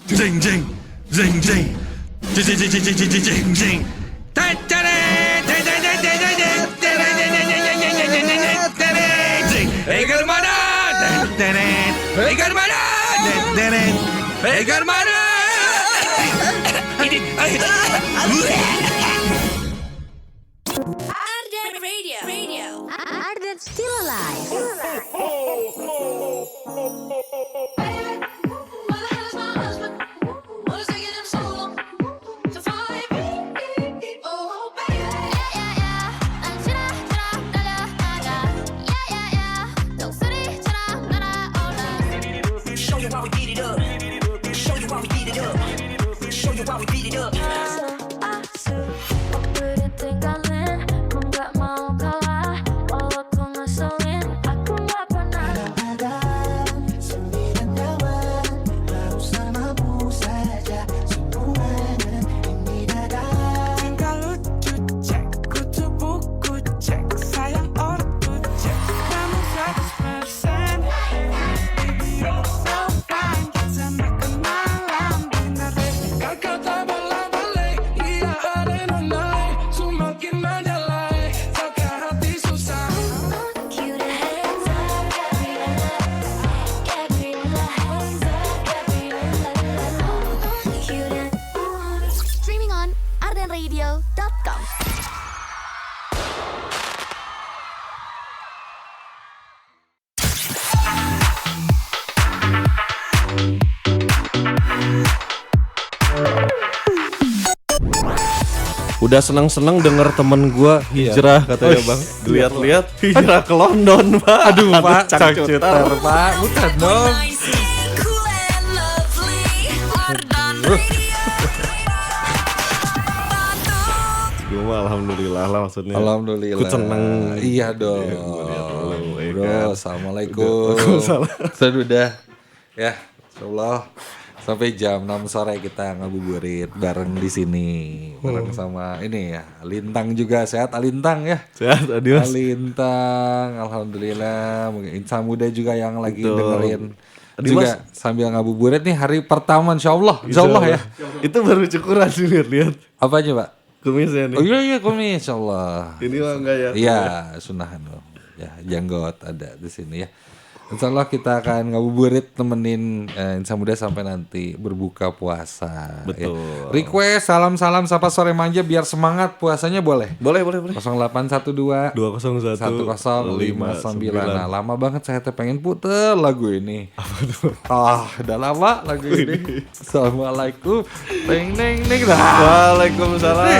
Jing jing jing jing jing jing jing jing jing jing jing. Egar mana? Egar mana? Egar mana? Ardan Radio. Ardan still alive. Streaming on ardenradio.com. Udah seneng-seneng denger temen gua hijrah katanya bang. Lihat-lihat hijrah ke London pak. Aduh pak, cangcuter pak, bukan dong. Cool and lovely. Ardan Radio. Gua mah alhamdulillah lah maksudnya. Alhamdulillah. Ikut seneng. Iya dong. Bro, assalamualaikum. Sudah ya, insyaallah sampai jam 6 sore kita ngabuburit bareng di sini. Bareng sama ini ya, Alintang juga. Sehat Alintang ya? Sehat adios. Alintang, alhamdulillah. Mungkin insan muda juga yang lagi Betul. dengerin Adi, juga sambil ngabuburit nih hari pertama insyaallah. Insyaallah ya. Itu baru cukuran sih lihat. Apa aja, Pak? Kumisnya nih. Oh iya kumis insyaallah. Ini mah enggak ya? Iya, sunahan dong. Ya, janggot ada di sini ya. Insyaallah kita akan ngabuburit temenin insan muda sampai nanti berbuka puasa. Betul. Ya. Request salam-salam sapa sore manja biar semangat puasanya boleh. Boleh. 0812 201 1059. Nah, lama banget saya teh pengen puter lagu ini. Udah lama lagu ini. Assalamualaikum. Neng. Waalaikumsalam.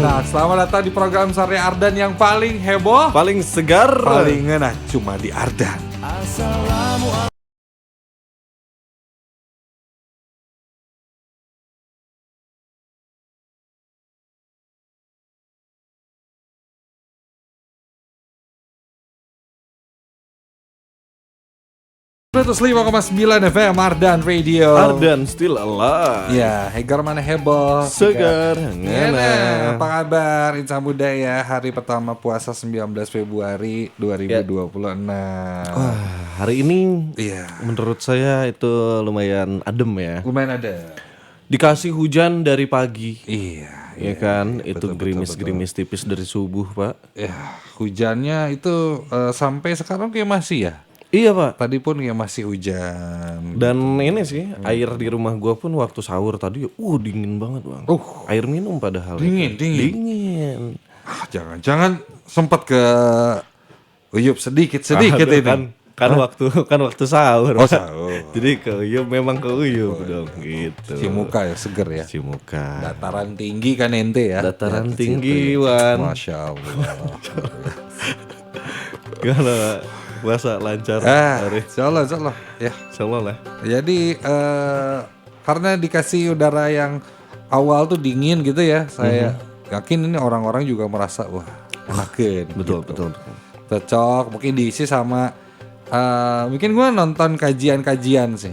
Nah, selamat datang di program Sore Ardan yang paling heboh, Paling segar. paling enak cuma di Ardan. Terus 5,9 FM Ardan Radio. Ardan still alive. Ya, Hegar mana heboh. Segar. Ngena. Apa kabar insan muda ya? Hari pertama puasa 19 Februari 2026. Wah, hari ini Iya. menurut saya itu lumayan adem ya. Lumayan ada. Dikasih hujan dari pagi. Iya. Ya kan, itu gerimis-gerimis tipis dari subuh, Pak. Ya, hujannya itu sampai sekarang kayak masih ya. Iya, Pak. Tadi pun kayak masih hujan. Dan ini sih, air di rumah gua pun waktu sahur tadi, dingin banget, Bang. Air minum padahal. Dingin. Dingin. Jangan-jangan sempat ke uyup sedikit ini. Kan waktu sahur. Oh, Pak. sahur. Jadi ke uyup memang ke uyup dong gitu. Cimuka ya, seger ya. Cimuka. Dataran tinggi kan ente ya. Dataran Ya, ke tinggi, situ ya. Wan. Masya Allah. Gimana puasa lancar hari? Insyaallah ya. Insyaallah lah. Jadi karena dikasih udara yang awal tuh dingin gitu ya, saya yakin ini orang-orang juga merasa wah enakeun. Betul. Cocok, mungkin diisi sama mungkin gue nonton kajian-kajian sih.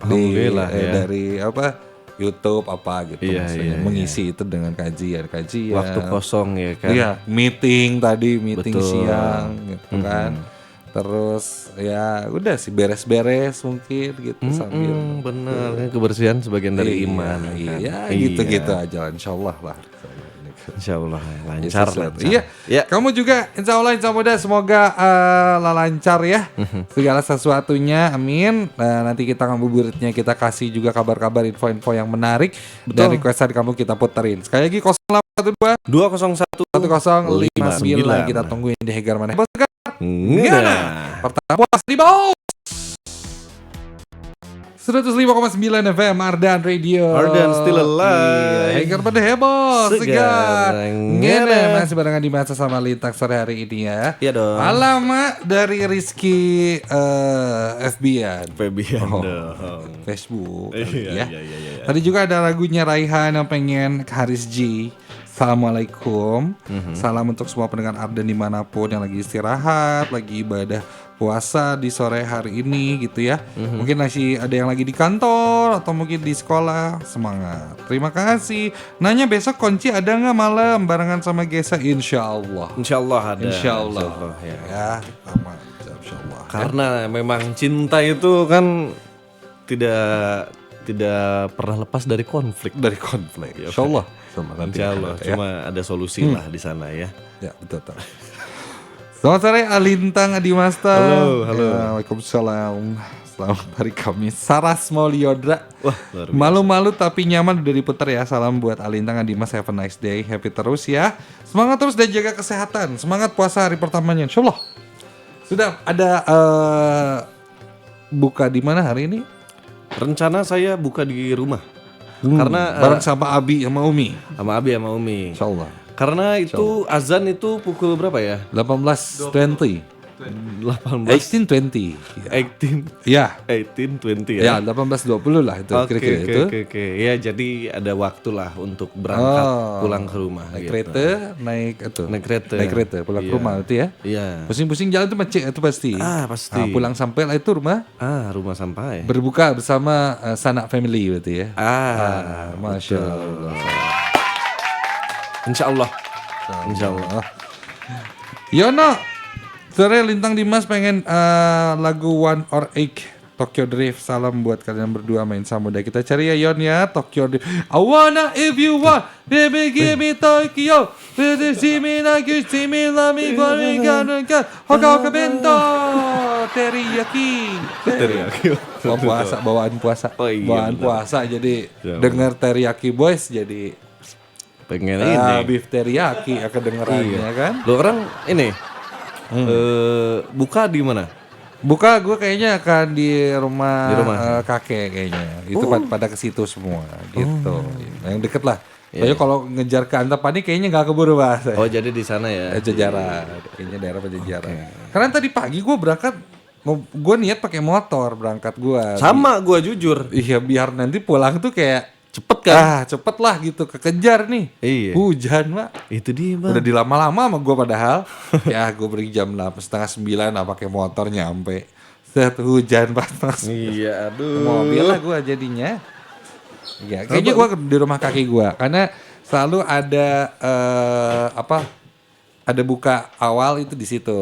Alhamdulillah ya. Dari apa YouTube apa gitu, Iya, maksudnya iya, mengisi itu dengan kajian-kajian. Waktu kosong ya kan. Iya, meeting Betul. siang gitu kan. Terus ya udah sih beres-beres mungkin gitu sambil Bener, kan kebersihan sebagian dari iman. Iya, kan? gitu-gitu aja insyaallah lah. Insya Allah lancar. Iya. Kamu juga insya Allah semoga lancar ya segala sesuatunya. Amin. Nanti kita ngabuburitnya kita kasih juga kabar-kabar info-info yang menarik dan requestan kamu kita puterin. Sekali lagi 0812 201 1059 kita tungguin di Hegar mana. Bos Segar. Nah. Pertama puas di bawah. 105,9 FM Ardan Radio. Ardan still alive. Hegar pada heboh Segar. Ngene masih barengan di masa sama Lintak sore hari ini ya. Iya dong. Alamat dari Rizky FB-an. Febian dong. Facebook Iya. Tadi juga ada lagunya Raihan yang pengen ke Haris G. Assalamualaikum. Salam untuk semua pendengar Ardan dimanapun yang lagi istirahat, lagi ibadah puasa di sore hari ini gitu ya. Mungkin masih ada yang lagi di kantor atau mungkin di sekolah. Semangat. Terima kasih. Nanya besok kunci ada nggak malam barengan sama Gesa? Insya Allah. Insya Allah ada. Insya Allah. Ya. Aman. Insya Allah. Karena memang cinta itu kan tidak pernah lepas dari konflik. Dari konflik. Insya Allah. Insya Allah. Cuma ada solusi lah di sana ya. Ya betul. Selamat sore Alintang Adimasta. Halo. Ya, Waalaikumsalam. Selamat hari Kamis. Saras Mauliodra. Wah, luar biasa. Malu-malu tapi nyaman udah diputar ya. Salam buat Alintang Adimas. Have a nice day. Happy terus ya. Semangat terus dan jaga kesehatan. Semangat puasa hari pertamanya. Insya Allah. Sudah ada buka di mana hari ini? Rencana saya buka di rumah. Karena bareng sama Abi sama Umi. sama Abi sama Umi. Insya Allah. Karena itu azan itu pukul berapa ya? 18.20. 18 18.20. 18 Ya. 18:20 Ya, ya. 18.20 lah itu kira-kira itu. Oke. Ya jadi ada waktu lah untuk berangkat pulang ke rumah Naik gitu. kereta, naik itu. Naik kereta. Pulang ke Iya. rumah itu ya. Iya. Pusing-pusing jalan itu macet itu pasti. Pasti. Nah, pulang sampai lah itu rumah Rumah sampai. berbuka bersama sanak family berarti ya. Masya betul. Allah. Insya Allah. Insya Allah. Yono, sore Lintang Dimas pengen lagu One or Egg Tokyo Drift. Salam buat kalian berdua main Samuda. Kita cari ya Yon ya Tokyo Drift. I wanna if you want, baby give me Tokyo. Baby see me like you see me, love me for me, gonna Hoka bento teriyaki. Bawaan puasa. Oh iya, Bawaan benar. puasa jadi Ya, dengar teriyaki boys jadi Pengen ini. beef teriyaki ya kedengerannya kan. Lo orang ini buka di mana? Buka gue kayaknya akan di rumah, Di rumah. kakek kayaknya. Itu pada ke situ semua gitu. Yang deket lah. Soalnya kalau ngejar ke Antapani kayaknya nggak keburu bahasa. Oh jadi di sana ya. Jajaran. Kayaknya daerah Pajajaran. Karena tadi pagi gue berangkat, gue niat pakai motor berangkat gue. Sama gua jujur. Iya biar nanti pulang tuh kayak Cepet kan? cepet lah gitu kekejar nih. Iya. Hujan mak. Itu dia bang. Udah dilama-lama sama gue padahal. Ya gue beri jam 8:30 lah pakai motor nyampe. Set hujan pas. Iya aduh. Mobil lah gue jadinya. Ya, kayaknya gue di rumah kaki gue karena selalu ada ada buka awal itu di situ.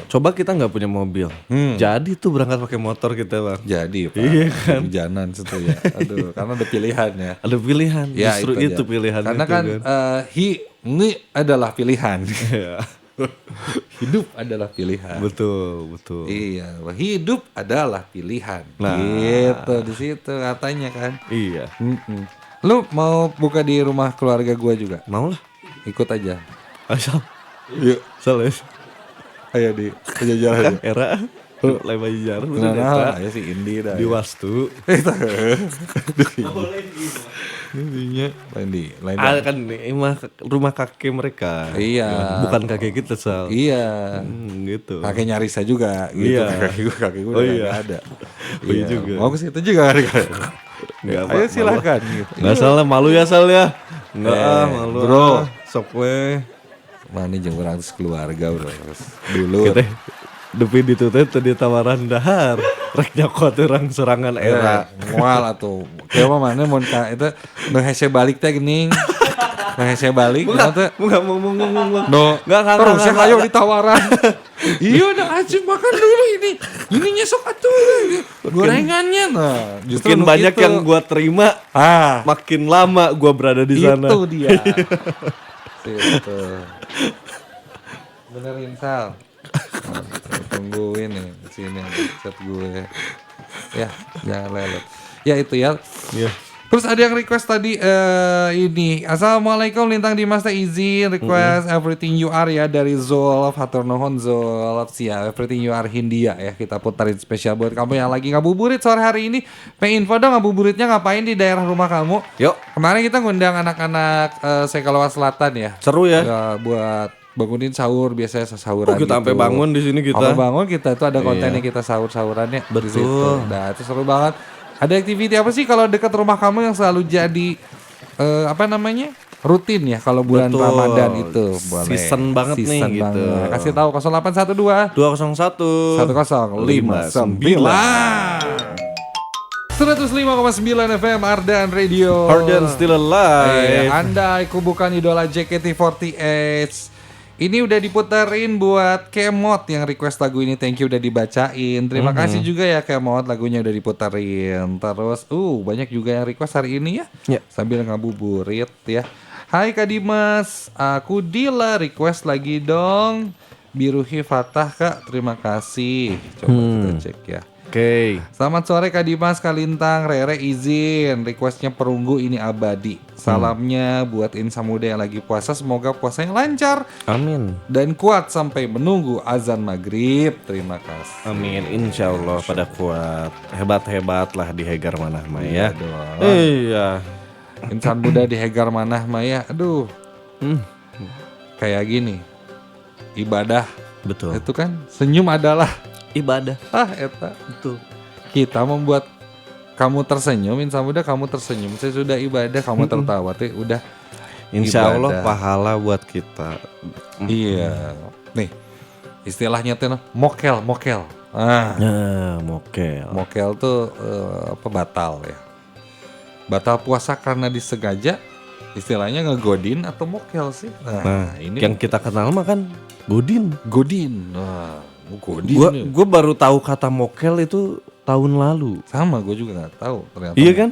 Coba kita nggak punya mobil. Jadi tuh berangkat pakai motor kita bang. Jadi Pak, Iya kan? hujanan situ ya. Aduh, karena ada pilihan ya. Ada pilihan. Ya, Justru itu aja. pilihan. Karena itu, kan ini adalah pilihan. Iya. Hidup adalah pilihan. betul. Iya, hidup adalah pilihan. Nah. Gitu di situ katanya kan. Iya. Lu mau buka di rumah keluarga gua juga? Mau lah. Ikut aja. Asal. Yuk, Salah. ayo di Pajajaran. Era. Lewat jalan. Nah, ayo si Indi dah. Di Wastu. Indinya Indi, lain. Kan ini rumah kakek mereka. Iya. Bukan kakek kita Sal. Iya. Gitu. Kakeknya Risa juga gitu. Iya. Kakek gue Oh udah iya. nggak ada. Oh iya juga. Mau ke situ juga kan? Nggak Ayo apa- silakan gitu. Nggak salah malu ya Sal ya. Nggak malu. bro. Sok we. Mana jeung urang geus keluarga bro. Dulu. Kita depi ditutup tadi tawaran dahar. Rek nyokot orang serangan era. Mual atuh. Kayak mana mun ka itu nu hese balik teh geuning. Nah, saya balik nanti. Enggak mau. No, Enggak, terus saya enggak. ayo ditawaran. Iya udah Acim makan dulu ini. Ini nyesok atuh. Gorengannya. Nah, justru Makin banyak gitu. yang gua terima, makin lama gua berada di sana. Itu dia. Situ. Benerin Sal. Tungguin nih sini chat gue. Ya, jangan lelet. Ya itu ya. Iya. Terus ada yang request tadi ini. Assalamualaikum Lintang Dimas teh izin request Everything You Are ya dari Zol Hatur nuhun Zol. Siap Everything You Are Hindia ya. Kita putarin spesial buat kamu yang lagi ngabuburit sore hari ini. Pengen info dong ngabuburitnya ngapain di daerah rumah kamu? Yuk. Kemarin kita ngundang anak-anak Sekalawa Selatan ya. Seru ya. Buat bangunin sahur biasanya sahuran kita sampai gitu. bangun di sini kita. Sampai bangun kita itu ada konten Iya. yang kita sahur-sahurannya di Betul. situ. Nah, itu seru banget. Ada aktiviti apa sih kalau dekat rumah kamu yang selalu jadi rutin ya kalau bulan Betul. Ramadan itu boleh. Season banget nih, gitu. Banget. Kasih tahu 0812 201 105,9 FM Ardan Radio. Ardan Still Alive. Andai ku bukan idola JKT48. Ini udah diputerin buat Kemot yang request lagu ini. Thank you udah dibacain. Terima kasih juga ya Kemot, lagunya udah diputerin. Terus banyak juga yang request hari ini ya. Ya. Sambil ngabuburit ya. Hai Kak Dimas, aku Dila request lagi dong. Biruhi Fatah Kak, terima kasih. Coba kita cek ya. Oke. Selamat sore Kak Dimas, Kalintang, Rere izin requestnya Perunggu ini abadi. Salamnya buat insan muda yang lagi puasa, semoga puasanya lancar Amin. dan kuat sampai menunggu azan maghrib. Terima kasih. Amin. Insya Allah pada kuat. Hebat-hebat lah di Hegar Manah Maya. dong. Iya. Insan muda di Hegar Manah Maya, aduh. Kayak gini, ibadah Betul. itu kan senyum adalah Ibadah. eta. Betul. Kita membuat kamu tersenyum, insan muda kamu tersenyum. Saya sudah ibadah, kamu tertawa, teh udah. Insya Allah Ibadah. pahala buat kita. Iya. Nih, istilahnya tuh mokel. Mokel. Mokel tuh batal ya. Batal puasa karena disengaja. Istilahnya ngegodin atau mokel sih. Nah, ini yang kita kenal mah kan Godin. godin. Godin. Gue baru tahu kata mokel itu tahun lalu. Sama, gue juga nggak tahu ternyata. Iya kan?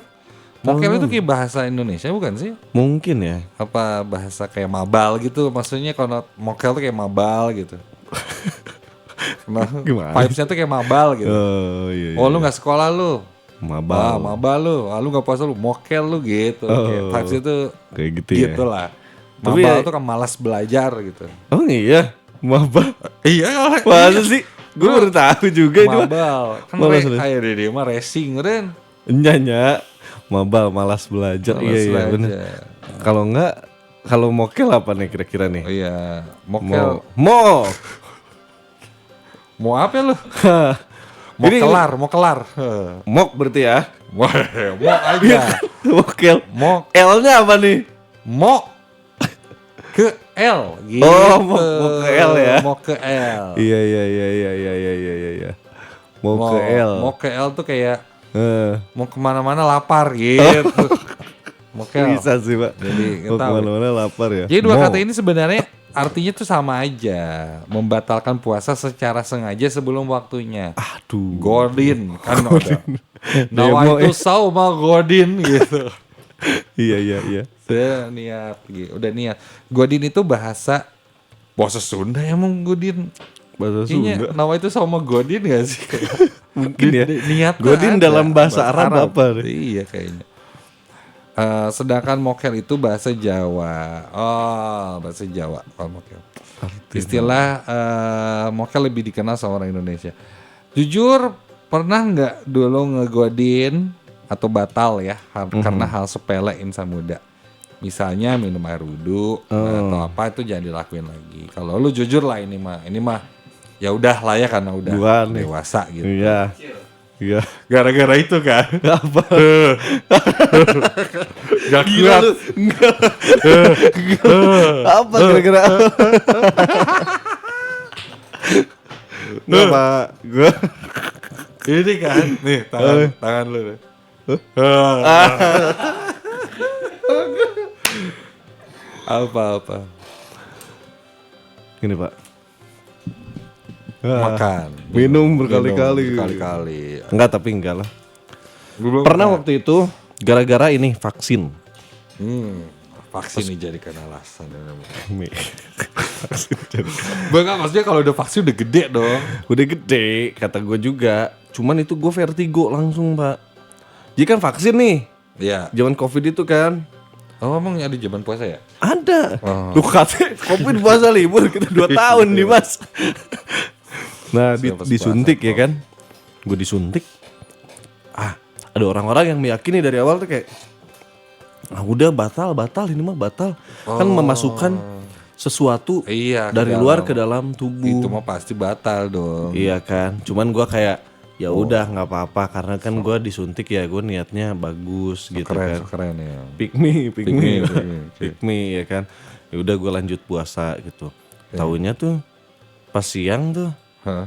Mokel Tahun itu lalu. kayak bahasa Indonesia bukan sih? Mungkin ya. Apa bahasa kayak mabal gitu? Maksudnya kalau mokel tuh kayak mabal gitu. Nah, Gimana? vibes-nya tuh kayak mabal gitu. Oh iya. Oh lu nggak sekolah lu? Mabal. Mabal lu. Lu nggak puasa lu mokel lu gitu. Kayak vibes itu Kayak gitu ya. gitu lah. Tapi Mabal ya- tuh kan malas belajar gitu. Oh iya. Mabal. Iya. Masa sih? Gue baru tahu juga itu. Mabal. Kan Malas belajar. ayo deh dia mah racing Ren. Nyanya. Mabal malas belajar. Malas Iya belajar. bener. Kalau mokel apa nih kira-kira Oh nih? iya, mokel. Mau apa lu? Mau Ini- kelar. Mok berarti ya. Mau aja. Mokel. Mau L-nya apa nih? mau ke L gitu. Oh, mau ke L ya? Mau ke L. Iya. Mau ke L. Mau ke L tuh kayak Eh, mau kemana-mana lapar gitu. Mau ke L. bisa sih Pak. Jadi Mau tahu. kemana-mana lapar ya. Jadi dua Mau. kata ini sebenarnya artinya tuh sama aja. Membatalkan puasa secara sengaja sebelum waktunya. Aduh. Godin kan ada. Demo, Nawa itu sauma godin gitu. Iya. Saya niat gitu. Udah niat. Godin itu bahasa Sunda emang godin. Bahasa Kayaknya Sunda. nawa itu sama godin gak sih? Mungkin ya. Niat Godin dalam bahasa Arab apa? Iya kayaknya. Sedangkan mokel itu bahasa Jawa. Oh, bahasa Jawa kalau mokel. Istilah mokel lebih dikenal sama orang Indonesia. Jujur pernah nggak dulu ngegodin atau batal ya karena hal sepele insan muda. Misalnya minum air wudhu atau apa itu jangan dilakuin lagi. Kalau lu jujur lah ini mah ya udah lah ya karena udah Bukan nih. dewasa gitu. Iya. Gara-gara itu kan. Apa? Gak Gila kuat. lu. Enggak. Apa kira-kira? Enggak Pak. Gue Ini kan, nih tangan lu. Apa? Gini Pak. Makan. Minum berkali-kali. Enggak, tapi enggak lah. Belum Pernah waktu itu gara-gara ini vaksin. Vaksin dijadikan alasan. Vaksin jadi- Bang, maksudnya kalau udah vaksin udah gede dong. Udah gede, kata gue juga. Cuman itu gue vertigo langsung Pak. Jadi kan vaksin nih, Iya. zaman Covid itu kan. Oh, emang ada zaman puasa ya? Ada. Oh. Lu katanya Covid puasa libur kita 2 tahun nih Mas. Nah Pas disuntik puasa, ya kan. Gue disuntik. Ada orang-orang yang meyakini dari awal tuh kayak udah batal ini mah batal. Kan memasukkan sesuatu Iya, dari ke luar dalam. ke dalam tubuh. Itu mah pasti batal dong. Iya kan. Cuman gue kayak ya udah nggak apa-apa karena kan gue disuntik ya gue niatnya bagus gitu kan. Keren ya. Pick me Pick me. Pick me ya kan. Ya udah gue lanjut puasa gitu. Taunya tuh pas siang tuh, Hah?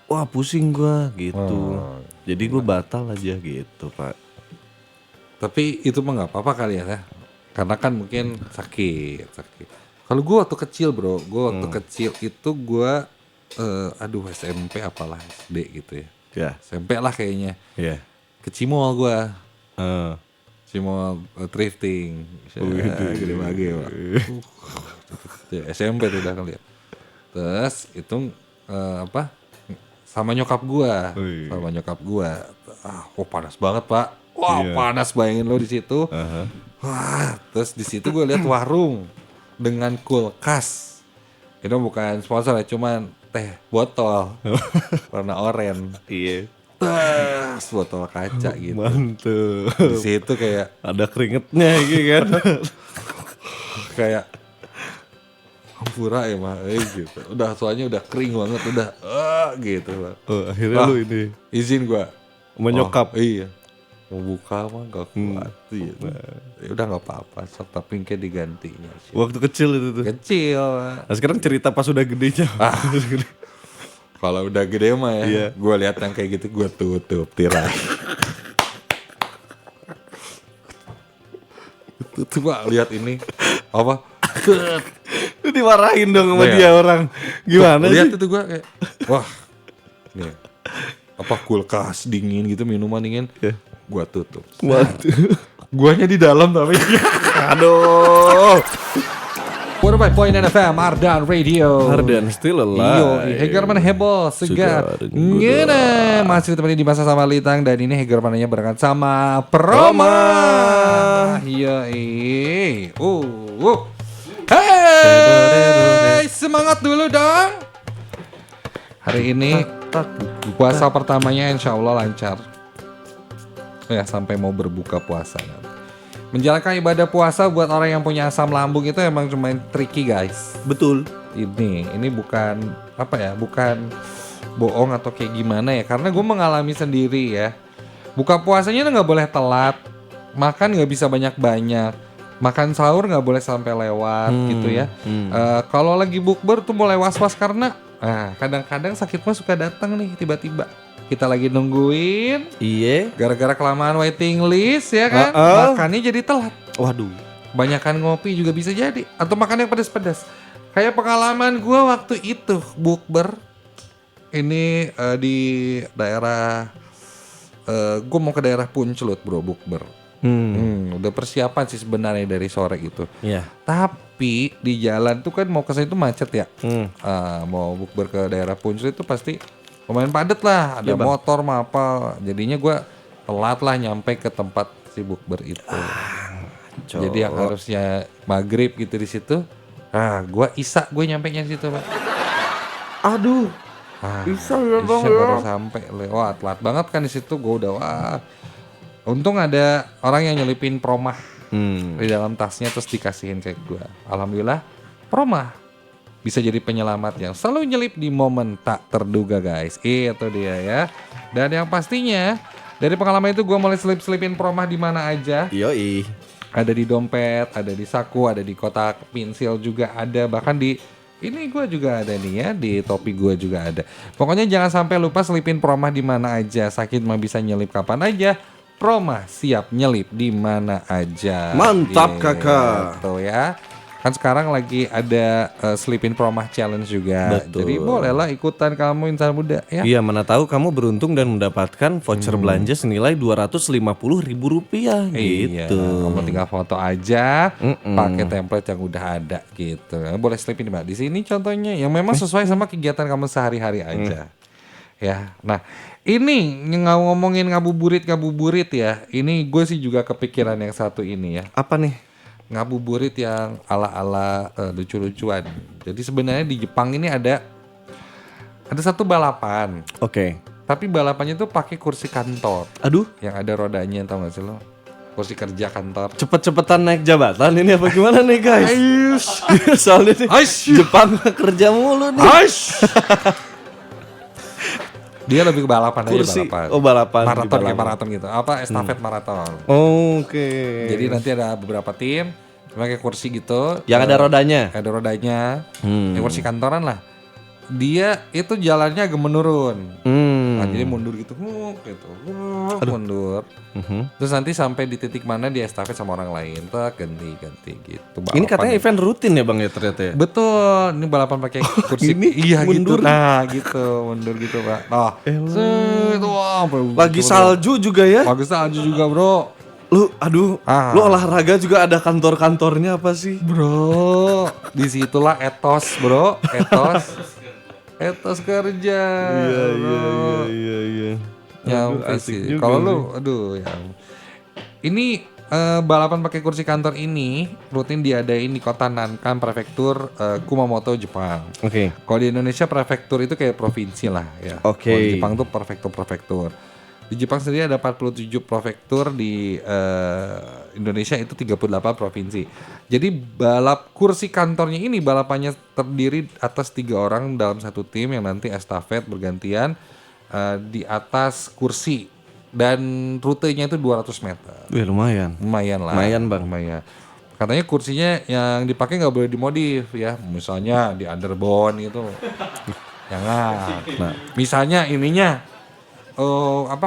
wah pusing gue gitu. Jadi gue batal aja gitu Pak. Tapi itu mah nggak apa-apa kali ya. Karena kan mungkin sakit. Kalau gue waktu kecil bro, kecil itu gue, SMP apalah SD gitu ya. Ya, SMP lah kayaknya. ya. Ke Cimol gue. Eh, Cimol thrifting. Gede bage Pak. SMP tuh udah kali ya. Terus itu sama nyokap gua. Wih. Sama nyokap gua. Panas banget, Pak. Wah, Iya. panas bayangin lo di situ. Wah, terus di situ gua lihat warung dengan kulkas. Itu bukan sponsor ya, cuman teh botol warna oranye. iya. Tas botol kaca gitu. Mantul. Di situ kayak Ada keringetnya gitu kan. kayak hampura ya mah gitu. Udah soalnya udah kering banget udah gitu Pak. Oh, akhirnya lu ini Izin gua menyokap. Iya. Mau buka mah gak kuat gitu. Ya udah gak apa-apa sok tapi kayak digantinya sih. Waktu kecil itu tuh. Kecil Pak. Nah, sekarang cerita pas udah gedenya. Kalau udah gede mah ya, Iya. gua lihat yang kayak gitu gua tutup tirai. Tutup Pak, lihat ini apa? Lu dimarahin dong sama Iya. dia orang. Gimana Lihat sih? itu gua kayak wah. Nih. Apa kulkas dingin gitu minuman dingin. Iya. Gua tutup. Waduh. Guanya di dalam tapi. Aduh. 105.9 FM Ardan Radio. Ardan still Iyo, alive. Hegerman heboh, segar, Segar, ngena. Masih ditemani di masa sama Litang dan ini Hegermannya berangkat sama Proma. Iya, Hey, semangat dulu dong. Hari ini puasa pertamanya insya Allah lancar. Ya sampai mau berbuka puasa nanti. Menjalankan ibadah puasa buat orang yang punya asam lambung itu emang cuma tricky guys. Betul. Ini bukan apa ya, bukan bohong atau kayak gimana ya, karena gue mengalami sendiri ya. Buka puasanya nggak boleh telat, makan nggak bisa banyak-banyak, makan sahur nggak boleh sampai lewat gitu ya. Kalau lagi bukber tuh mulai was-was karena kadang-kadang sakit mah suka datang nih tiba-tiba. Kita lagi nungguin, Iya. gara-gara kelamaan waiting list ya kan, makannya jadi telat. Waduh. Banyakan ngopi juga bisa jadi, atau makan yang pedas-pedas. Kayak pengalaman gue waktu itu bukber ini di daerah, gue mau ke daerah Puncelut bro bukber. Udah persiapan sih sebenarnya dari sore gitu. Iya. Tapi di jalan tuh kan mau ke sana itu macet ya. Mau bukber ke daerah Puncelut itu pasti lumayan padat lah, ada Iya, Bang. motor mah apa. Jadinya gue telat lah nyampe ke tempat si bukber itu. Jadi yang harusnya maghrib gitu di situ, gue gue nyampe nya situ Pak. Aduh. Isa ya bang baru sampai, wah telat banget kan di situ. Gue udah wah. Untung ada orang yang nyelipin promah di dalam tasnya terus dikasihin ke gue. Alhamdulillah promah bisa jadi penyelamat yang selalu nyelip di momen tak terduga guys. Itu dia ya. Dan yang pastinya dari pengalaman itu gue mulai selipin promah di mana aja. Yoi. Ada di dompet, ada di saku, ada di kotak pensil juga ada. Bahkan di ini gue juga ada nih ya, di topi gue juga ada. Pokoknya jangan sampai lupa selipin promah di mana aja. Sakit mah bisa nyelip kapan aja. Promah siap nyelip di mana aja. Mantap, Gitu Kakak. ya. Kan sekarang lagi ada Sleepin Promah Challenge juga. Betul. Jadi bolehlah ikutan kamu insan muda ya. Iya, mana tahu kamu beruntung dan mendapatkan voucher belanja senilai Rp250.000 Iya, gitu. kamu tinggal foto aja, pakai template yang udah ada gitu. Boleh Sleepin Mbak. Di sini contohnya yang memang sesuai sama kegiatan kamu sehari-hari aja. Ya, nah ini ngomongin ngabuburit ya. Ini gue sih juga kepikiran yang satu ini ya. Apa nih? Ngabuburit yang ala-ala lucu-lucuan. Jadi sebenarnya di Jepang ini ada satu balapan. Oke. Tapi balapannya tuh pakai kursi kantor Aduh, yang ada rodanya, tau gak sih lo? Kursi kerja kantor. cepet-cepetan naik jabatan ini apa gimana nih guys? Soalnya nih, Aish. Jepang kerja mulu nih. Dia lebih ke balapan Kursi. aja, balapan. Oh, balapan. Maraton Di kayak balapan. maraton gitu. Apa estafet maraton. Oke. Jadi nanti ada beberapa tim pakai kursi gitu. Yang ada rodanya. Ada rodanya. Ya, kursi kantoran lah. Dia itu jalannya agak menurun. Nah, jadi mundur gitu. Mundur. Terus nanti sampai di titik mana dia estafet sama orang lain. Ganti gitu. Ini katanya Balapan. event rutin ya Bang ya ternyata ya? Betul, ini balapan pakai kursi. Ini iya mundur. gitu. Nah, gitu, mundur gitu, Pak. Nah, wah, Lagi gitu, salju juga ya? Lagi salju juga, Bro. Lu olahraga juga ada kantor-kantornya apa sih? Bro, disitulah etos, Bro. Etos kerja. Iya. Nyampe asik sih. juga Kalau sih. lu, ya. Ini balapan pakai kursi kantor ini rutin diadain di kota Nankan, prefektur Kumamoto, Jepang. Oke. Kalau di Indonesia prefektur itu kayak provinsi lah ya. Oke. Kalau di Jepang tuh prefektur. Di Jepang sendiri ada 47 prefektur, di Indonesia itu 38 provinsi. Jadi balap kursi kantornya ini balapannya terdiri atas 3 orang dalam satu tim yang nanti estafet bergantian di atas kursi dan rutenya itu 200 meter. Wih, lumayan. Lumayan lah. Lumayan, Bang. Lumayan. Katanya kursinya yang dipakai nggak boleh dimodif ya. Misalnya di underbone gitu. Jangan. Nah, misalnya ininya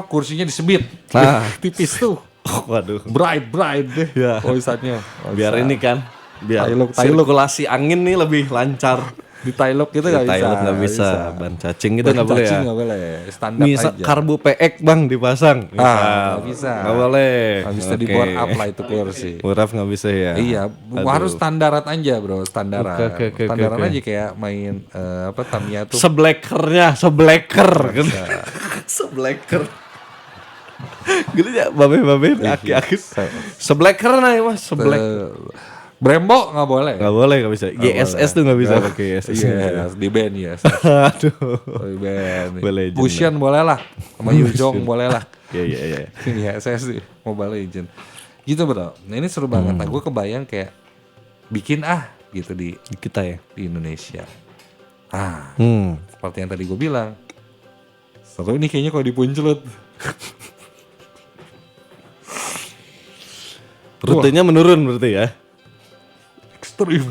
kursinya disebit. Nah. Tipis tuh. Waduh. Bright deh. Ya. Tulisannya. Biar ini kan, biar Tailuk. sirkulasi angin nih lebih lancar. Di Tailuk gitu nggak bisa. Tailuk nggak bisa. Ban cacing gitu nggak boleh ya. Cacing nggak boleh. Standar Misal aja. karbu PX Bang dipasang. Nggak bisa. Nggak boleh. Nggak bisa di Oke. bore up lah itu kursi. Bore up nggak bisa ya. Iya, harus standaran aja, Bro. Standaran. Oke. Standaran aja kayak main Tamiya tuh. Seblekernya, sebleker kan. Sebleker. Gitu ya, babe, aki-aki. Sebleker nah ya Mas, seblek. Brembo nggak boleh. Nggak boleh, nggak bisa. GSS tuh nggak bisa pakai GSS. Iya, di band ya. Aduh. Di band. Boleh Legend Bushian boleh lah. Sama Yujong boleh lah. Iya. Iya, saya sih Mobile Legend. Gitu, Bro. Nah, ini seru banget. Nah, gue kebayang kayak bikin gitu di Kita ya. di Indonesia. Seperti yang tadi gue bilang. Seru ini kayaknya kalau dipuncelut. Rutenya menurun berarti ya. Ekstrim.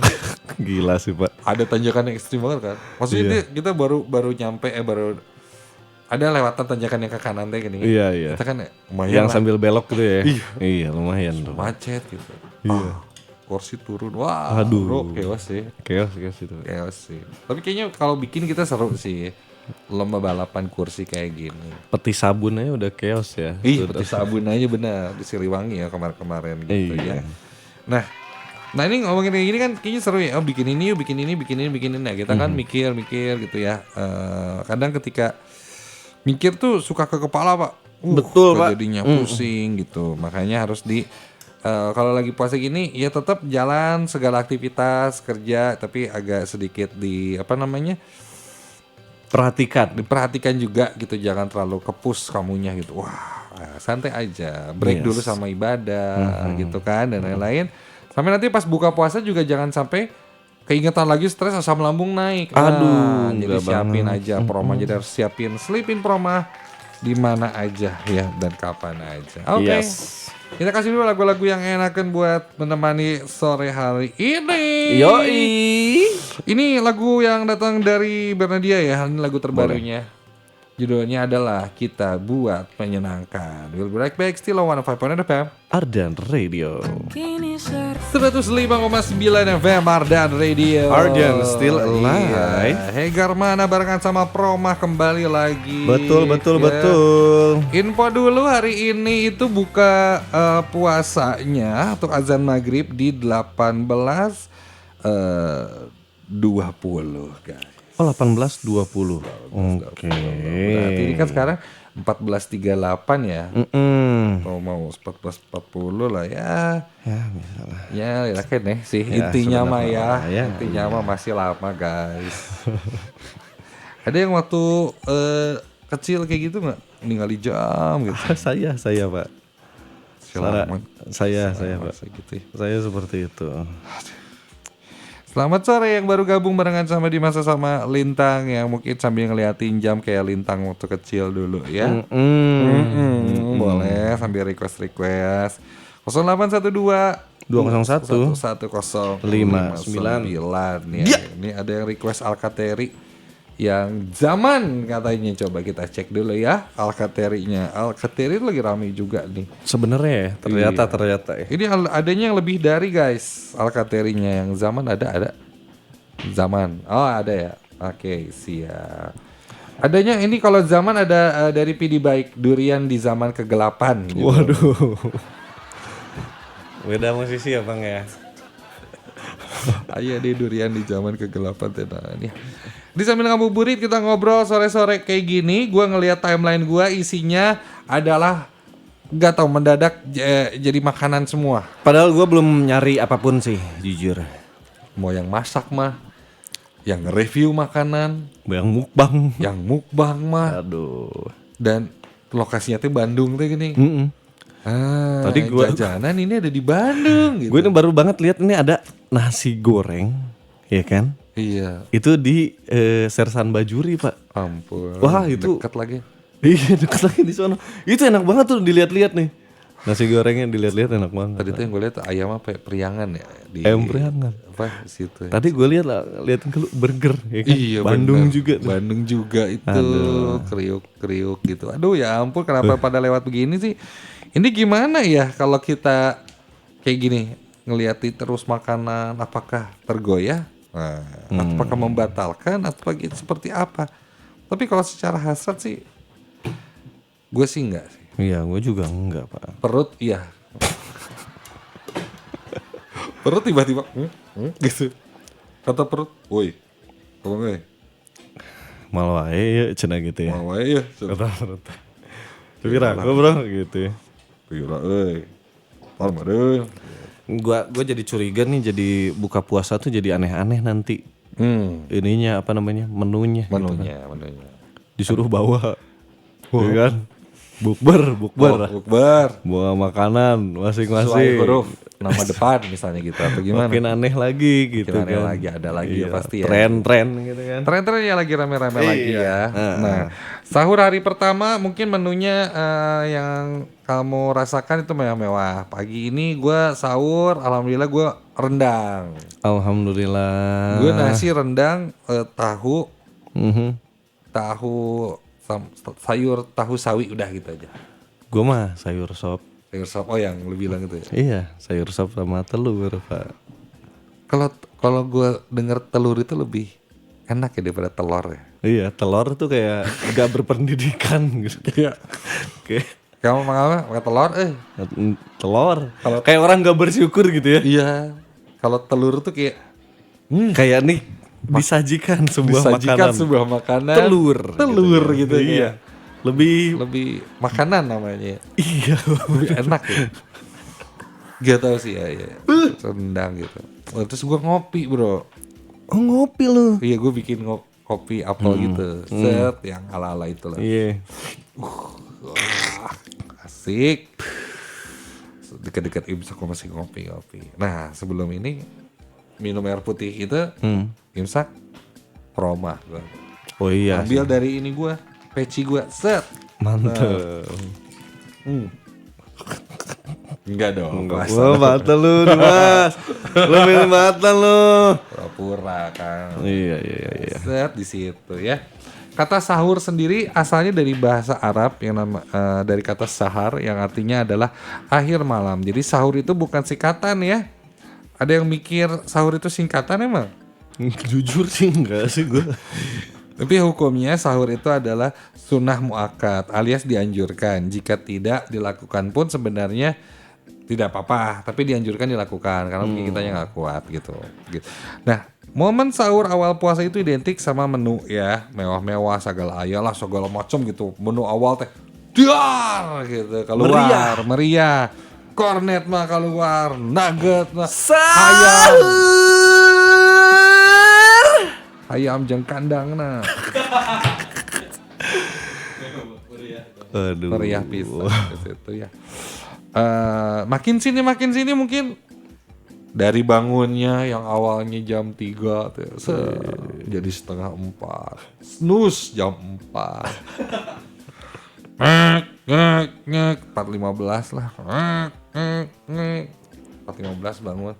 Gila sih, Pak. Ada tanjakan yang ekstrim banget kan. Maksudnya kita baru nyampe baru ada lewatan tanjakan yang ke kanan teh gini. Iya. Kita kan lumayan Yang lah, sambil belok gitu ya. Iya, lumayan tuh. macet gitu. Iya. Kursi turun. Wah, Aduh. bro, chaos sih. Chaos itu. Chaos sih. Tapi kayaknya kalau bikin kita seru sih. Lomba balapan kursi kayak gini. Peti sabun aja udah chaos ya. Peti sabun aja benar di Siliwangi ya kemarin-kemarin gitu Iya. ya. Nah ini ngomongin kayak gini kan kayaknya seru ya. Oh bikin ini yuk, bikin ini. Nah kita kan mikir gitu ya. Kadang ketika mikir tuh suka ke kepala Pak. Betul, Pak. Jadinya pusing gitu. Makanya harus kalau lagi puasa gini ya tetap jalan segala aktivitas kerja tapi agak sedikit diperhatikan juga gitu, jangan terlalu kepus kamunya gitu. Wah, santai aja, break dulu sama ibadah gitu kan dan lain-lain. Sampai nanti pas buka puasa juga jangan sampai keingetan lagi, stres, asam lambung naik. Aduh, jadi enggak siapin banget. aja proma, jadi harus siapin Sleepin Promah di mana aja ya dan kapan aja. Oke. Yes. Kita kasih dulu lagu-lagu yang enakan buat menemani sore hari ini. Yoi. Ini lagu yang datang dari Bernadia ya, ini lagu terbarunya. Judulnya adalah Kita Buat Menyenangkan. We'll be right back, still on 105.9 FM. Ardan Radio. 105,9 FM Ardan Radio. Ardan still alive. Iya. Hegar mana barengan sama Promah kembali lagi. Betul. Info dulu, hari ini itu buka puasanya untuk azan maghrib di 18.20 guys. Oh 18.20. Oke. Berarti ini kan sekarang 14.38 ya. Kalau mau 14.40 lah ya. Ya bisa lah. Ya kan nih sih Ya, intinya mah sebenarnya ya. ya. Intinya mah masih lama guys. Ada yang waktu kecil kayak gitu nggak? Ningali jam gitu. Saya Pak. Selamat. Saya Pak. Gitu ya. Saya seperti itu. Selamat sore yang baru gabung barengan sama Dimas sama Lintang yang mungkin sambil ngeliatin jam kayak Lintang waktu kecil dulu ya. Boleh sambil request 0812 201 599 ya. Ini ada yang request Alcatel yang zaman katanya, coba kita cek dulu ya Alcatel-nya. Alcatel lagi rame juga nih. Sebenarnya ya, ternyata ya. Ini adanya yang lebih dari guys. Alcatel-nya yang zaman ada. Zaman. Oh, ada ya. Oke, siap. Adanya ini kalau zaman ada dari PD Baik, Durian di Zaman Kegelapan gitu. Waduh. Beda musisi ya Bang ya. Ayo deh Durian di Zaman Kegelapan tenang ya. Di sambil ngabuburit kita ngobrol sore-sore kayak gini, gua ngelihat timeline gua isinya adalah nggak tahu mendadak jadi makanan semua. Padahal gue belum nyari apapun sih, jujur. Mau yang masak mah, yang review makanan, Yang mukbang. mah. Aduh. Dan lokasinya tuh Bandung tuh gini. Tadi gua jajanan ini ada di Bandung gitu. Gue ini baru banget lihat ini ada nasi goreng, ya kan? Iya. Itu di Sersan Bajuri Pak. Ampun. Wah, itu dekat lagi. Iya dekat lagi di sana. Itu enak banget tuh dilihat-lihat nih. Nasi gorengnya dilihat-lihat enak banget. Tadi tuh yang gue lihat ayam apa ya? Priangan ya di Ayam priangan. Apa situ ya? Tadi gue liatin ke lu burger, ya kan? Iya, Bandung bener. juga tuh. Bandung juga itu kriuk-kriuk gitu. Aduh ya ampun, kenapa pada lewat begini sih? Ini gimana ya kalau kita kayak gini ngeliatin terus makanan, apakah tergoyah? Nah, apakah membatalkan atau gitu, seperti apa? Tapi kalau secara hasrat sih, gue sih enggak sih. Iya, gue juga enggak Pak. Perut iya. Perut tiba-tiba gitu. Kata perut, woi, apa enggak? Malah wae ya cenah gitu ya. Mau ya. Kata perut. Kira bro gitu ya. Kira Almarhum. Gua jadi curiga nih, jadi buka puasa tuh jadi aneh-aneh nanti. Ininya apa namanya? Menunya. Menunya. Disuruh bawa. Ya kan? Bukber. Bawa makanan Sesuai masing-masing. huruf nama depan misalnya gitu atau gimana? Makin aneh lagi gitu Makin aneh kan. lagi, ada lagi ya Iya, pasti ya. Tren-tren gitu kan. Tren-tren ya lagi rame-rame lagi ya. Nah, sahur hari pertama mungkin menunya yang kamu rasakan itu mewah-mewah. Pagi ini gue sahur, alhamdulillah gue rendang. Alhamdulillah. Gue nasi rendang, tahu, sayur tahu sawi udah gitu aja. Gue mah sayur sop. Sayur sop, oh yang lu bilang itu ya. Iya, sayur sop sama telur, Pak. Kalau gue denger telur itu lebih enak ya daripada telur ya. Iya, telur tuh kayak gak berpendidikan gitu. Iya. Oke. Kamu makan telur? Telur. Kayak orang gak bersyukur gitu ya. Iya. Kalau telur tuh kayak Kayak nih disajikan sebuah makanan. Telur gitu Iya. ya. Lebih makanan namanya. iya. Lebih enak ya. Gak tau sih ya. Rendang gitu. Terus gue ngopi bro. Oh, ngopi lu. Iya gue bikin kopi apel gitu. Set yang ala-ala itu lah. Iya. Asik. Dekat-dekat imsak gue masih ngopi. Nah sebelum ini minum air putih itu imsak Promah gue. Oh iya. Ambil dari ini gue, peci gue, set. Mantep. Enggak dong. Wah, batal lu, Dimas. Lu milih batal lu. Pura-pura kan. Iya. Set di situ ya. kata sahur sendiri asalnya dari bahasa Arab yang dari kata sahar yang artinya adalah akhir malam. Jadi sahur itu bukan singkatan ya. Ada yang mikir sahur itu singkatan emang? Jujur sih enggak sih gue. Tapi hukumnya sahur itu adalah sunnah muakkad alias dianjurkan. Jika tidak dilakukan pun sebenarnya tidak apa-apa, tapi dianjurkan dilakukan karena mungkin kitanya nggak kuat gitu. Nah, momen sahur awal puasa itu identik sama menu ya, mewah-mewah segala ayalah segala macam gitu. Menu awal teh dar gitu, keluar meriah. Kornet mah keluar, nugget mah ayam jeung kandang nah. Aduh. Meriah pisan itu ya. Makin sini mungkin dari bangunnya yang awalnya jam 3 tuh, jadi setengah 4. Snooze jam 4. Ngek 4.15 lah. 4.15 bangun.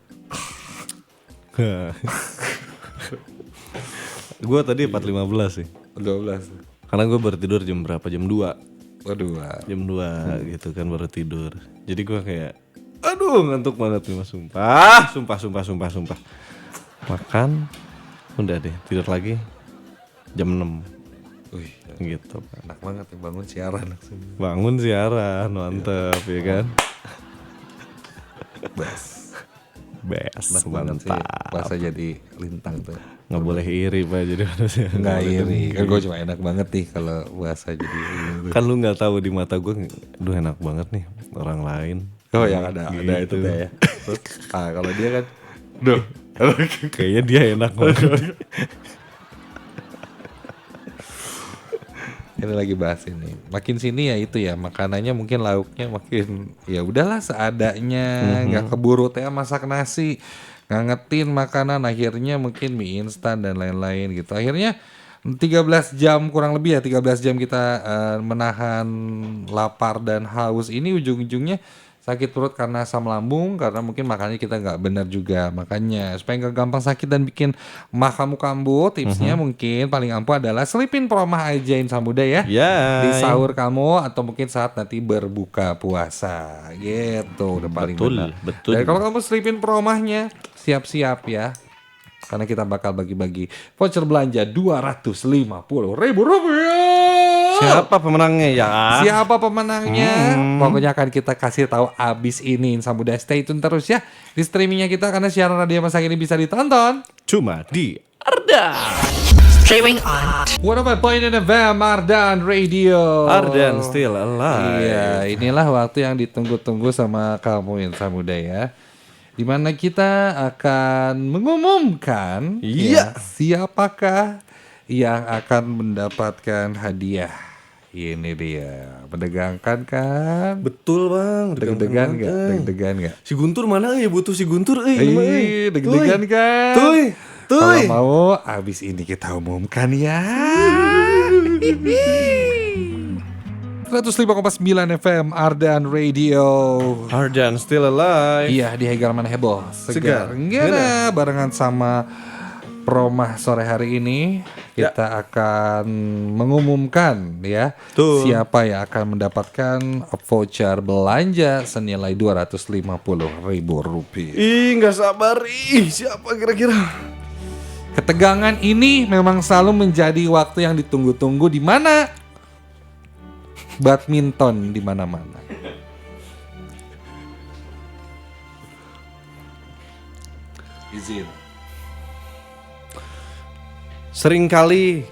Gue tadi 4.15 sih. 12. Karena gue baru tidur jam berapa? Jam 2. Waduh. Jam 2 gitu kan baru tidur. Jadi gue kayak aduh ngantuk banget nih mas. Sumpah. Makan. Udah deh tidur lagi jam 6. Wih, gitu. enak banget ya bangun siaran langsung. Bangun siaran, mantep ya kan. Best, mantap. puasa jadi lintang tuh. Nggak boleh iri pak jadi manusia. Nggak iri, kan gue cuma enak banget nih kalau puasa jadi. Kan lu nggak tahu di mata gue, aduh enak banget nih orang lain. Oh yang ada itu deh ya. Terus, kalau dia kan, duh, kayaknya dia enak banget. Ini lagi bahas ini. Makin sini ya itu ya makanannya mungkin lauknya makin ya udahlah seadanya, nggak keburu teh masak nasi, ngangetin makanan akhirnya mungkin mie instan dan lain-lain gitu. Akhirnya 13 jam kurang lebih ya 13 jam kita menahan lapar dan haus ini ujung-ujungnya sakit perut karena asam lambung karena mungkin makannya kita nggak benar juga. Makanya supaya nggak gampang sakit dan bikin mah kamu kambuh, tipsnya mungkin paling ampuh adalah selipin promah aja Insan Muda ya. Di sahur kamu atau mungkin saat nanti berbuka puasa gitu udah paling benar. Betul. Dan kalau kamu selipin promahnya siap-siap ya. Karena kita bakal bagi-bagi voucher belanja Rp250.000. Siapa pemenangnya ya? Siapa pemenangnya? Pokoknya akan kita kasih tahu abis ini Insan Muda. Stay tune terus ya di streamingnya kita karena siaran radio masa ini bisa ditonton Cuma di Ardan. Streaming on 105.9 FM Ardan Radio. Ardan still alive. Iya, inilah waktu yang ditunggu-tunggu sama kamu Insan Muda ya. Dimana kita akan mengumumkan ya, siapakah yang akan mendapatkan hadiah. Ini dia, menegangkan kan? Betul bang. Deg-degan nggak? Si Guntur mana ya butuh si Guntur? Deg-degan kan? Tuh. Kalau mau abis ini kita umumkan ya. 105,9 FM Ardan Radio. Ardan still alive. Iya di Hegarman Heboh Segar Ngena barengan sama Promah sore hari ini kita akan mengumumkan ya siapa yang akan mendapatkan voucher belanja senilai Rp250.000. Ih nggak sabar. Siapa kira-kira? Ketegangan ini memang selalu menjadi waktu yang ditunggu-tunggu di mana badminton di mana-mana. Izin. Seringkali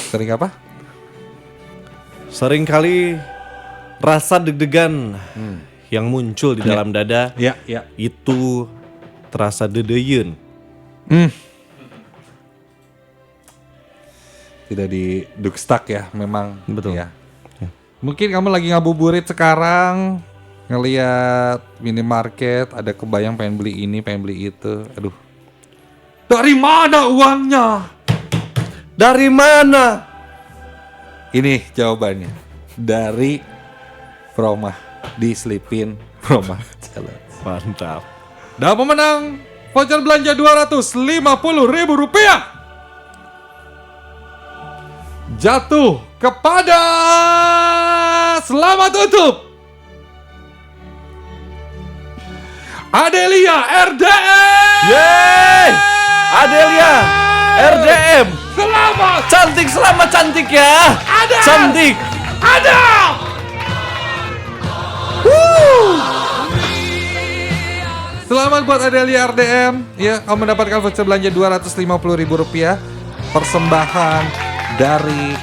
Sering apa? Seringkali rasa deg-degan yang muncul di dalam dada itu terasa dedeyeun. Tidak di dukstak ya, memang betul ya. Mungkin kamu lagi ngabuburit sekarang, ngelihat minimarket, ada kebayang pengen beli ini, pengen beli itu. Aduh. Dari mana uangnya? Dari mana? Ini jawabannya. Dari Promah, diselipin Promah Challenge. Mantap. Dan pemenang voucher belanja Rp250.000 jatuh kepada selamat tutup Adelia RDM. Yeay! Adelia RDM. Selamat. Selamat cantik ya. Ada. Cantik. Ada. Selamat buat Adelia RDM. Ya, kamu mendapatkan voucher belanja Rp250.000 persembahan dari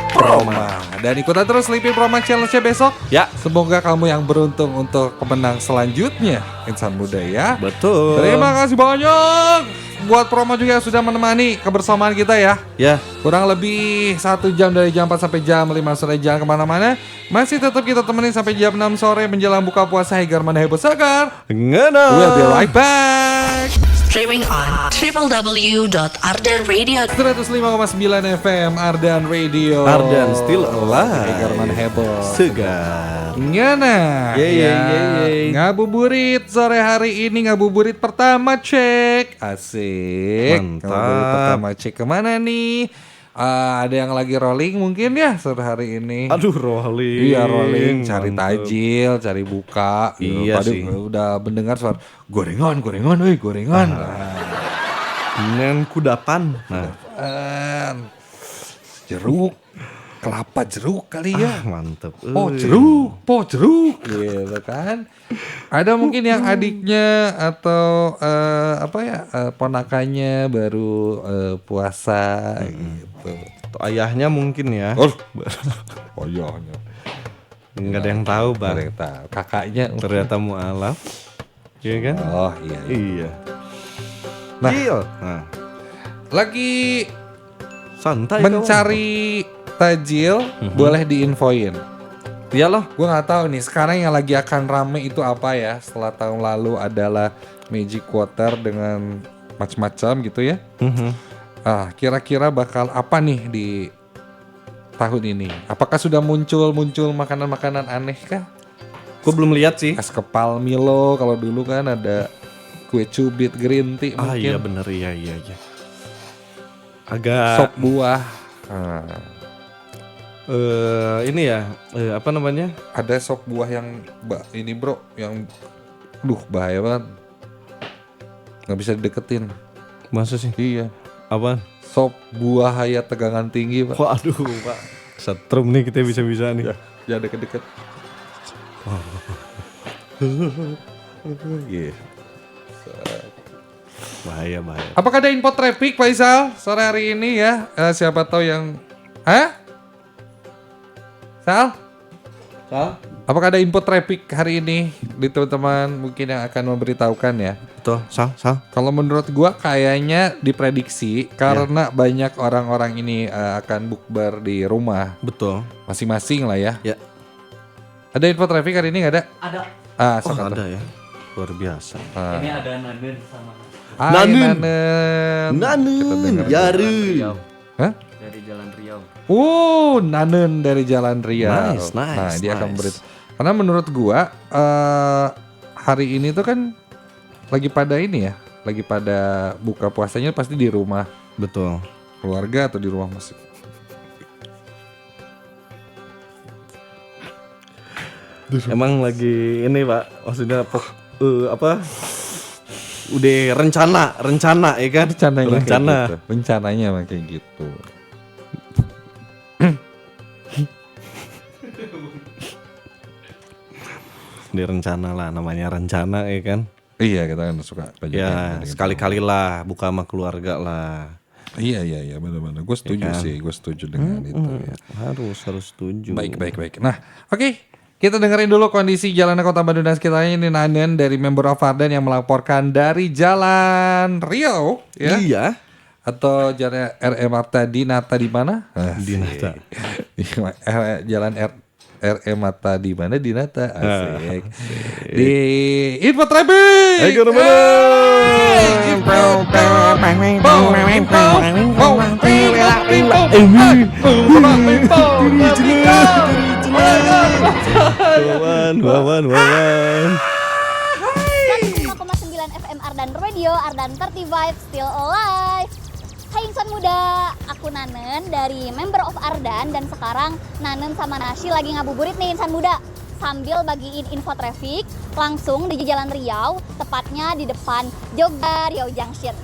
Proma. Dan ikutan terus Sleepy Proma Challenge-nya besok. Ya. Semoga kamu yang beruntung untuk pemenang selanjutnya, insan muda ya. Betul. Terima kasih banyak buat Proma juga yang sudah menemani kebersamaan kita ya. Ya. Kurang lebih 1 jam dari jam 4 sampai jam 5 sore, jangan kemana-mana. Masih tetap kita temenin sampai jam 6 sore menjelang buka puasa. Higar mana heboh segar. Ngena. We'll be right back. Streaming on www.ardenradio. 105,9 FM Ardan Radio. Ardan still alive. Higar mana heboh Segar. Ngana. Yeay. Ngabuburit sore hari ini, ngabuburit pertama cek. Asik. Mantap. Ngabuburit pertama cek kemana nih? Ada yang lagi rolling mungkin ya sore hari ini. Aduh, rolling. Iya rolling, cari Mantap. tajil, cari buka. Iya Tadi sih. udah mendengar suara gorengan, gorengan. Dengan kudapan. Nah, Jeruk, kelapa jeruk kali ya. mantep. Po jeruk gitu kan. Ada mungkin yang adiknya atau ponakannya baru puasa gitu. Atau ayahnya mungkin ya. Ayahnya. Nggak ada yang tahu, Bang. Ada yang tahu. Kakaknya Ternyata mualaf. Iya kan? Oh iya. Iya. Nah. Nah, Lagi santai mencari tajil, boleh diinfoin. Iya loh. Gue nggak tahu nih sekarang yang lagi akan rame itu apa ya. Setelah tahun lalu adalah Magic Water dengan macam-macam gitu ya. Kira-kira bakal apa nih di tahun ini? Apakah sudah muncul makanan-makanan aneh kah? Gue belum lihat sih. Es kepal Milo, kalau dulu kan ada kue cubit green tea mungkin. Iya bener, iya. Agak Sop buah. ini ya, apa namanya? Ada sop buah yang ini bro, yang bahaya banget. Nggak bisa dideketin. Masa sih? Iya. Apaan? Sop buah hayat tegangan tinggi pak. Waduh, Pak. Setrum nih kita bisa-bisa nih. Jangan deket-deket. Iya. Bahaya. Apakah ada info traffic Faisal sore hari ini ya? Siapa tahu yang Sal? Apakah ada info traffic hari ini di teman-teman mungkin yang akan memberitahukan ya? Betul, Sal. Kalau menurut gua kayaknya diprediksi karena banyak orang-orang ini akan bukber di rumah Betul. masing-masing lah ya. Ya. Ada info traffic hari ini nggak ada? Ada. Sok Ada ya. Luar biasa. Ini ada Naden sama Hai, Nanen. Nanen. Yari. Hah? dari Jalan Riau. Nanen dari Jalan Riau. Nice. Nah, dia akan karena menurut gua hari ini tuh kan lagi pada ini ya, lagi pada buka puasanya pasti di rumah Betul. keluarga atau di rumah masing. Emang lagi ini Pak, maksudnya apa? Udah rencana ya kan? Rencananya emang kayak gitu. Udah rencana lah, namanya rencana ya kan? Iya, kita kan suka banyak Ya sekali-kali lah buka sama keluarga lah. Iya benar-benar. Gue setuju sih, gue setuju dengan itu ya. Harus setuju. Baik. Nah, oke. Kita dengerin dulu kondisi jalanan Kota Bandung dan sekitarnya. Ini Nanen dari member of Ardan yang melaporkan dari Jalan Riau ya. Iya. Atau Jalan RM Marta Dinata di mana? Dinata. Jalan RM Marta di mana? Dinata. Asik. Di info traffic. Ayo ke Wawan. 105,9 FM Ardan Radio, Ardan 30 Vibe Still Alive. Hai insan muda, aku Nanen dari Member of Ardan dan sekarang Nanen sama Nashi lagi ngabuburit nih insan muda. Sambil bagiin info traffic langsung di Jalan Riau, tepatnya di depan Jogja Riau Junction.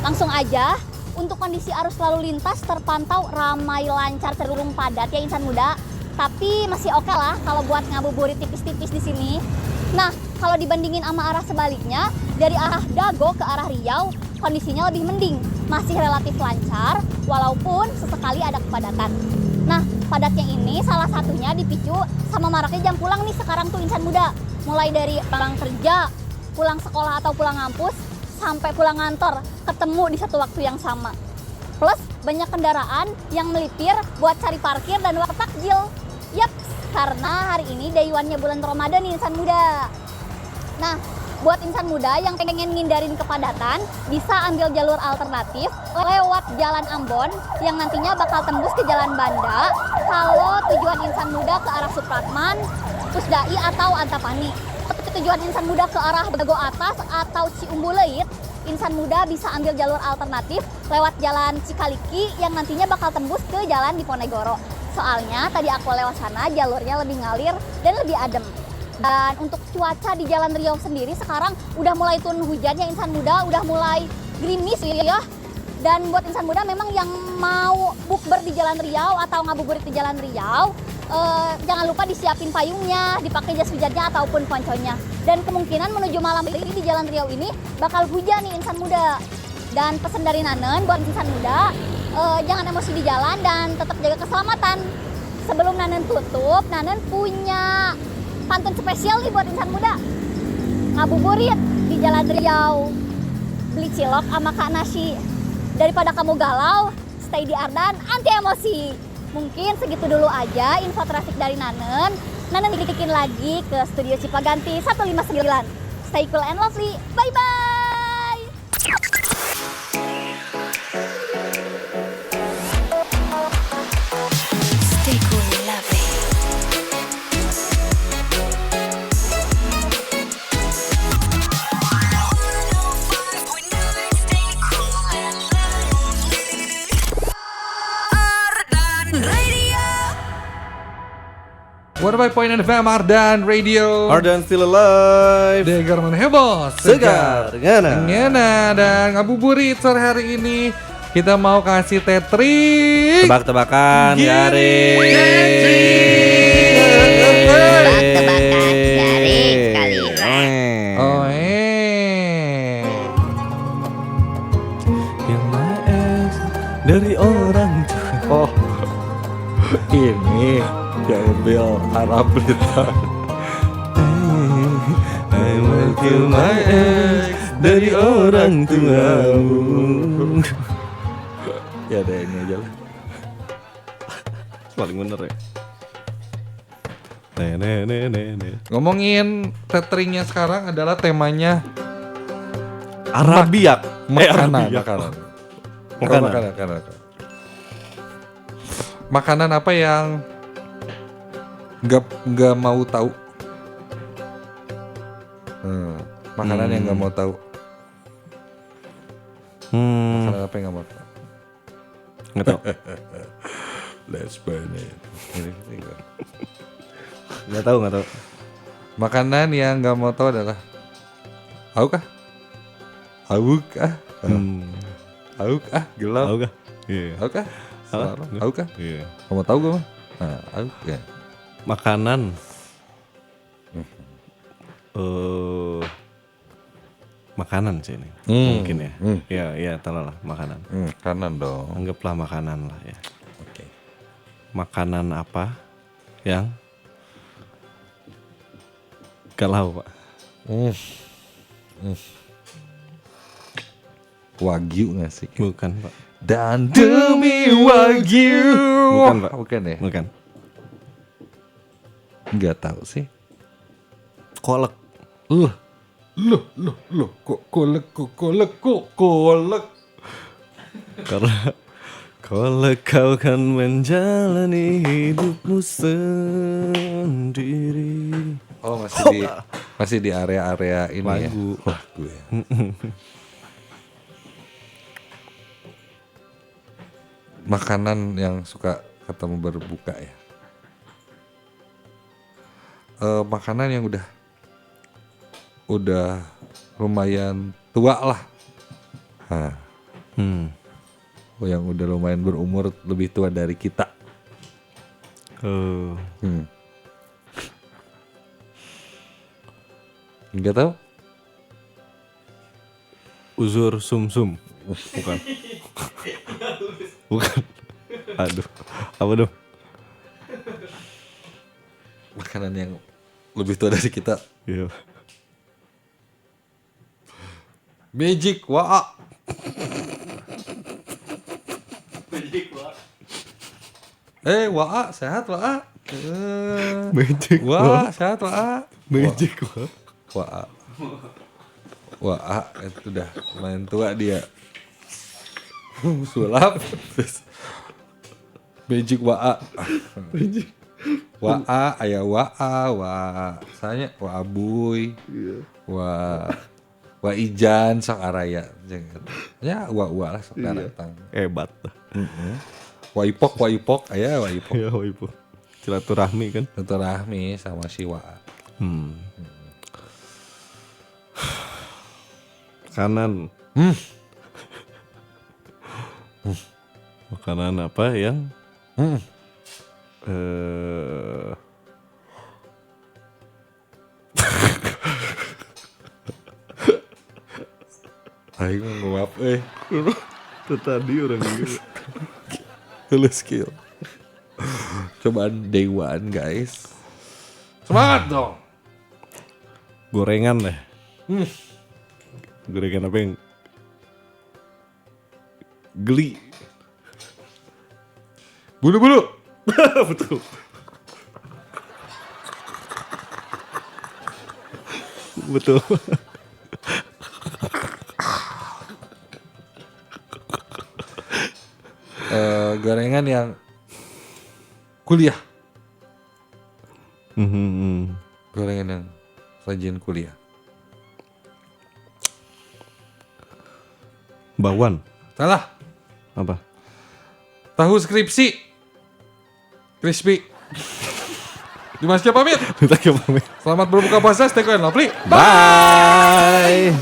Langsung aja, untuk kondisi arus lalu lintas terpantau ramai lancar cenderung padat ya insan muda. Tapi masih oke lah kalau buat ngabuburit tipis-tipis di sini. Nah, kalau dibandingin sama arah sebaliknya, dari arah Dago ke arah Riau, kondisinya lebih mending. Masih relatif lancar, walaupun sesekali ada kepadatan. Nah, padatnya ini salah satunya dipicu sama maraknya jam pulang nih sekarang tuh insan muda. Mulai dari pulang kerja, pulang sekolah atau pulang ngampus, sampai pulang kantor, ketemu di satu waktu yang sama. Plus, banyak kendaraan yang melipir buat cari parkir dan waktu takjil. Yap, karena hari ini day one-nya bulan Ramadan nih insan muda. Nah, buat insan muda yang pengen ngindarin kepadatan, bisa ambil jalur alternatif lewat Jalan Ambon yang nantinya bakal tembus ke Jalan Banda kalau tujuan insan muda ke arah Supratman, Pusdai atau Antapani. Tujuan insan muda ke arah Dago Atas atau Ciumbuleuit, insan muda bisa ambil jalur alternatif lewat Jalan Cikaliki yang nantinya bakal tembus ke Jalan Diponegoro. Soalnya tadi aku lewat sana jalurnya lebih ngalir dan lebih adem. Dan untuk cuaca di Jalan Riau sendiri sekarang udah mulai turun hujan ya insan muda, udah mulai gerimis ya. Dan buat insan muda memang yang mau bukber di Jalan Riau atau ngabuburit di Jalan Riau, jangan lupa disiapin payungnya, dipakai jas hujannya ataupun ponconya. Dan kemungkinan menuju malam ini di Jalan Riau ini bakal hujan nih insan muda. Dan pesan dari Nanen buat insan muda, jangan emosi di jalan dan tetap jaga keselamatan. Sebelum Nanen tutup, Nanen punya pantun spesial nih buat insan muda. Ngabuburit di Jalan Riau, beli cilok sama Kak Nasi. Daripada kamu galau, stay di Ardan, anti emosi. Mungkin segitu dulu aja info traffic dari Nanen. Nanen dikikin lagi ke Studio Cipaganti 159. Stay cool and lovely, bye-bye! Stay cool and lovely. What about point FM Ardan Radio? Ardan Still Alive. Degarman heboh, Segar, ngana. ngena. Dan ngabuburit sore hari ini kita mau kasih tetrik. Tebak-tebakan, Garing. Tebak-tebakan Garing kali ini. Oh Yang my ex dari orang tua. Oh, ini diambil Arab Blitar. I will kill my ex dari orang tuamu. Ya ada ini aja lah. Paling bener ya. Nenek. Ngomongin teteringnya sekarang adalah temanya Arabiak. makanan. Makanan. Makanan apa yang nggak mau tahu? Makanan yang nggak mau tahu. Makanan apa yang nggak mau tahu? Nggak tahu. Let's burn it. Nggak tahu. Makanan yang nggak mau tahu adalah Auk ah, gelap. Tahu kah? Iya. Auk ah, Salah. Auk ah. Iya. Kamu tahu gak mah? Nah, Auk ya. Makanan. Makanan sih ini. Mungkin ya. Ya, taruhlah makanan. Kanan dong. Anggaplah makanan lah ya. Oke. Makanan apa yang galau, Pak? Wagyu gak sih? Bukan, Pak. Dan demi Wagyu. Bukan, Pak. Bukan ya? Bukan. Nggak tahu sih. Kolek. Loh. Kok kolek. Karena kolek kau kan menjalani hidupmu sendiri. Oh masih di area-area ini Lagu. ya. Lagu ya. Makanan yang suka ketemu berbuka ya. Makanan yang udah lumayan tua lah. Nah, yang udah lumayan berumur lebih tua dari kita. Enggak tahu? Uzur sumsum. Bukan. Bukan. Aduh. Apa dong? Makanan yang lebih tua dari kita. Iya. Magic Waa. Waa sehat Waa. Magic Waa sehat Waa. Magic Waa itu udah lumayan tua dia. Sulap. Magic Waa. Waa aya Waa sanya Waa Buy. Wa Ijan sok araya jeung ya Waa lah sok datang. Hebat. Wa Ipok aya Wa Ipok. Ya, Ibu. Silaturahmi kan? Silaturahmi sama si Waa. Makanan. Makanan apa yang Aing nguap itu tadi orang gitu. Hulu skill. Cobaan day one guys. Semangat dong. Gorengan deh. Gorengan apa yang geli? Bulu-bulu. Betul. Betul. Gorengan yang kuliah. Gorengan yang sajian kuliah. Bakwan. Salah. Apa? Tahu skripsi. Crispy. Dimas pamit. Kita pamit. Selamat berbuka puasa. Stay cool and lovely. Bye.